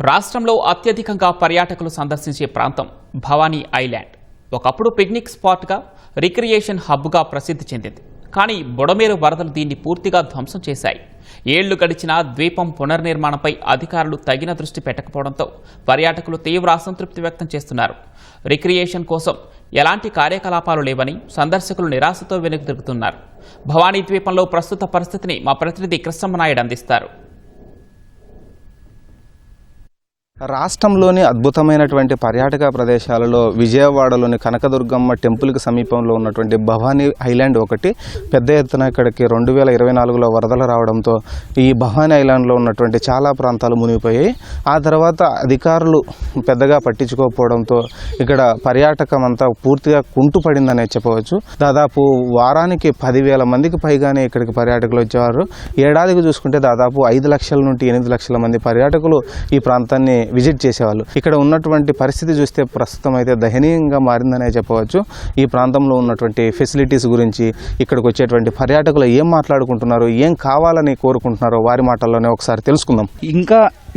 రాష్ట్రంలో అత్యధికంగా పర్యాటకులు సందర్శించే ప్రాంతం భవానీ ఐలాండ్. ఒకప్పుడు పిక్నిక్ స్పాట్గా, రిక్రియేషన్ హబ్గా ప్రసిద్ధి చెందింది. కానీ బుడమేరు వరదలు దీన్ని పూర్తిగా ధ్వంసం చేశాయి. ఏళ్లు గడిచినా ద్వీపం పునర్నిర్మాణంపై అధికారులు తగిన దృష్టి పెట్టకపోవడంతో పర్యాటకులు తీవ్ర అసంతృప్తి వ్యక్తం చేస్తున్నారు. రిక్రియేషన్ కోసం ఎలాంటి కార్యకలాపాలు లేవని సందర్శకులు నిరాశతో వెనుక తిరుగుతున్నారు. భవానీ ద్వీపంలో ప్రస్తుత పరిస్థితిని మా ప్రతినిధి కృష్ణమనాయుడు అందిస్తారు. రాష్ట్రంలోని అద్భుతమైనటువంటి పర్యాటక ప్రదేశాలలో విజయవాడలోని కనకదుర్గమ్మ టెంపుల్కి సమీపంలో ఉన్నటువంటి భవానీ ఐలాండ్ ఒకటి. పెద్ద ఎత్తున ఇక్కడికి 2024లో వరదలు రావడంతో ఈ భవానీ ఐలాండ్లో ఉన్నటువంటి చాలా ప్రాంతాలు మునిగిపోయాయి. ఆ తర్వాత అధికారులు పెద్దగా పట్టించుకోకపోవడంతో ఇక్కడ పర్యాటకం అంతా పూర్తిగా కుంటుపడిందనే చెప్పవచ్చు. దాదాపు వారానికి 10,000 మందికి పైగానే ఇక్కడికి పర్యాటకులు వచ్చేవారు. ఏడాదికి చూసుకుంటే దాదాపు 5 లక్షల నుండి 8 లక్షల మంది పర్యాటకులు ఈ ప్రాంతాన్ని విజిట్ చేసేవాళ్ళు. ఇక్కడ ఉన్నటువంటి పరిస్థితి చూస్తే ప్రస్తుతం అయితే దయనీయంగా మారిందనే చెప్పవచ్చు. ఈ ప్రాంతంలో ఉన్నటువంటి ఫెసిలిటీస్ గురించి ఇక్కడికి వచ్చేటువంటి పర్యాటకులు ఏం మాట్లాడుకుంటున్నారో, ఏం కావాలని కోరుకుంటున్నారో వారి మాటల్లోనే ఒకసారి తెలుసుకుందాం.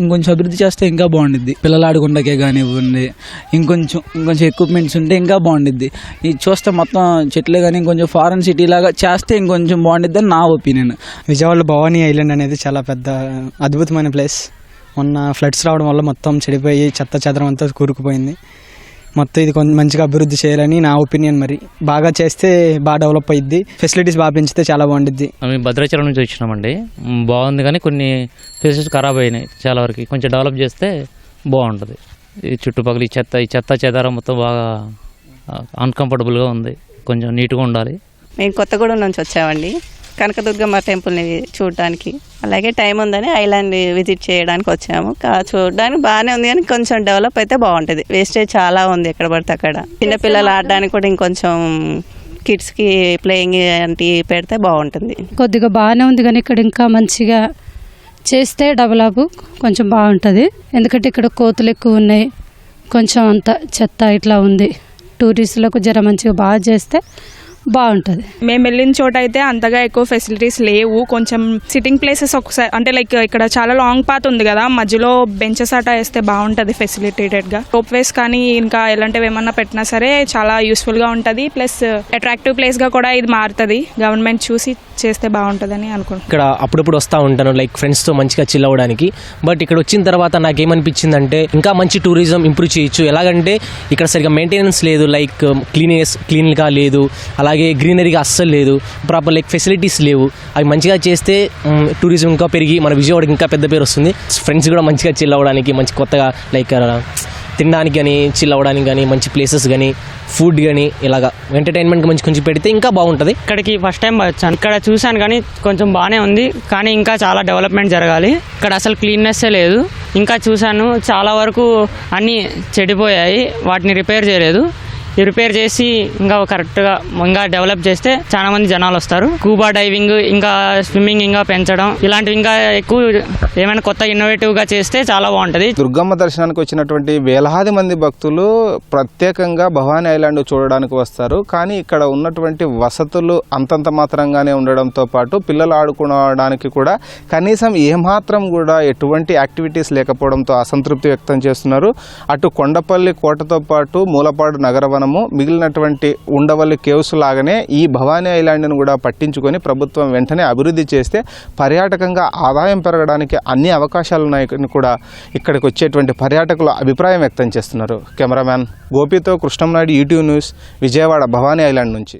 ఇంకొంచెం అభివృద్ధి చేస్తే ఇంకా బాగుండిద్ది. పిల్లలు ఆడుకుండకే కానివ్వండి, ఇంకొంచెం ఎక్విప్మెంట్స్ ఉంటే ఇంకా బాగుండిద్ది. ఇది చూస్తే మొత్తం చెట్లే కానీ ఇంకొంచెం ఫారెన్ సిటీ లాగా చేస్తే ఇంకొంచెం బాగుండిద్ది అని నా ఒపీనియన్. విజయవాడలో భవానీ ఐలాండ్ అనేది చాలా పెద్ద అద్భుతమైన ప్లేస్. మొన్న ఫ్లడ్స్ రావడం వల్ల మొత్తం చెడిపోయి చెత్త చెదరం అంతా కూరుకుపోయింది. మొత్తం ఇది కొంచెం మంచిగా అభివృద్ధి చేయాలని నా ఒపీనియన్. మరి బాగా చేస్తే బాగా డెవలప్ అయ్యిద్ది. ఫెసిలిటీస్ బాగా పెంచితే చాలా బాగుండిద్ది. మేము భద్రాచలం నుంచి వచ్చినామండి. బాగుంది కానీ కొన్ని ఫెసిలిటీస్ ఖరాబ్ అయినాయి చాలా వరకు. కొంచెం డెవలప్ చేస్తే బాగుంటుంది. ఈ చుట్టుపక్కల ఈ చెత్త చెదారం మొత్తం బాగా అన్కంఫర్టబుల్గా ఉంది. కొంచెం నీట్గా ఉండాలి. మేము కొత్తగూడెం నుంచి వచ్చామండి కనకదుర్గమ్మ టెంపుల్ని చూడడానికి. అలాగే టైం ఉందని ఐలాండ్ విజిట్ చేయడానికి వచ్చాము. చూడడానికి బాగానే ఉంది కానీ కొంచెం డెవలప్ అయితే బాగుంటుంది. వేస్టేజ్ చాలా ఉంది ఎక్కడ పడితే అక్కడ. చిన్నపిల్లలు ఆడడానికి కూడా ఇంకొంచెం కిడ్స్కి ప్లేయింగ్ అంటే పెడితే బాగుంటుంది. కొద్దిగా బాగానే ఉంది కానీ ఇక్కడ ఇంకా మంచిగా చేస్తే డెవలప్ కొంచెం బాగుంటుంది. ఎందుకంటే ఇక్కడ కోతులు ఎక్కువ ఉన్నాయి, కొంచెం అంత చెత్త ఇట్లా ఉంది. టూరిస్టులకు జర మంచిగా బాగా చేస్తే బాగుంటుంది. మేము వెళ్ళిన చోట అయితే అంతగా ఎక్కువ ఫెసిలిటీస్ లేవు. కొంచెం సిట్టింగ్ ప్లేసెస్ ఒకసారి అంటే లైక్ ఇక్కడ చాలా లాంగ్ పాత్ ఉంది కదా, మధ్యలో బెంచెస్ అటా వేస్తే బాగుంటుంది ఫెసిలిటేటెడ్గా. రోప్ వేస్ కానీ ఇంకా ఎలాంటివి ఏమన్నా పెట్టినా సరే చాలా యూస్ఫుల్గా ఉంటుంది. ప్లస్ అట్రాక్టివ్ ప్లేస్గా కూడా ఇది మారుతుంది. గవర్నమెంట్ చూసి చేస్తే బాగుంటుందని అనుకుంటున్నాను. ఇక్కడ అప్పుడప్పుడు వస్తూ ఉంటాను లైక్ ఫ్రెండ్స్తో మంచిగా చిల్ అవ్వడానికి. బట్ ఇక్కడ వచ్చిన తర్వాత నాకేమనిపించిందంటే ఇంకా మంచి టూరిజం ఇంప్రూవ్ చేయొచ్చు. ఎలాగంటే ఇక్కడ సరిగ్గా మెయింటెనెన్స్ లేదు, లైక్ క్లీన్గా లేదు, అలాగే గ్రీనరీగా అస్సలు లేదు, ప్రాపర్ లైక్ ఫెసిలిటీస్ లేవు. అవి మంచిగా చేస్తే టూరిజం ఇంకా పెరిగి మన విజయవాడకి ఇంకా పెద్ద పేరు వస్తుంది. ఫ్రెండ్స్ కూడా మంచిగా చిల్ అవ్వడానికి, మంచి కొత్తగా లైక్ తినడానికి కానీ, చిల్ అవ్వడానికి కానీ, మంచి ప్లేసెస్ కానీ, ఫుడ్ కానీ, ఇలాగా ఎంటర్టైన్మెంట్కి మంచి కొంచెం పెడితే ఇంకా బాగుంటుంది. ఇక్కడికి ఫస్ట్ టైం వచ్చాను. ఇక్కడ చూశాను కానీ కొంచెం బాగానే ఉంది, కానీ ఇంకా చాలా డెవలప్మెంట్ జరగాలి. ఇక్కడ అసలు క్లీన్నెస్సే లేదు. ఇంకా చూశాను చాలా వరకు అన్నీ చెడిపోయాయి, వాటిని రిపేర్ చేయలేదు. ఈ రిపేర్ చేసి ఇంకా కరెక్ట్గా ఇంకా డెవలప్ చేస్తే చాలా మంది జనాలు వస్తారు. స్కూబా డైవింగ్ ఇంకా స్విమ్మింగ్ ఇంకా పెంచడం ఇలాంటివి ఇంకా ఎక్కువ ఏమైనా కొత్త ఇన్నోవేటివ్గా చేస్తే చాలా బాగుంటుంది. దుర్గమ్మ దర్శనానికి వచ్చినటువంటి వేలాది మంది భక్తులు ప్రత్యేకంగా భవానీ ఐలాండ్ చూడడానికి వస్తారు. కానీ ఇక్కడ ఉన్నటువంటి వసతులు అంతంత మాత్రంగానే ఉండడంతో పాటు పిల్లలు ఆడుకోవడానికి కూడా కనీసం ఏమాత్రం కూడా ఎటువంటి యాక్టివిటీస్ లేకపోవడంతో అసంతృప్తి వ్యక్తం చేస్తున్నారు. అటు కొండపల్లి కోటతో పాటు మూలపాడు నగరవనం, మిగిలినటువంటి ఉండవల్లి కేవ్స్ లాగానే ఈ భవానీ ఐలాండ్ను కూడా పట్టించుకొని ప్రభుత్వం వెంటనే అభివృద్ధి చేస్తే పర్యాటకంగా ఆదాయం పెరగడానికి అన్ని అవకాశాలు ఉన్నాయని కూడా ఇక్కడికి వచ్చేటువంటి పర్యాటకులు అభిప్రాయం వ్యక్తం చేస్తున్నారు. కెమెరామ్యాన్ గోపితో Krishnamanaidu, ETV news, Vijayawada Bhavani island నుంచి.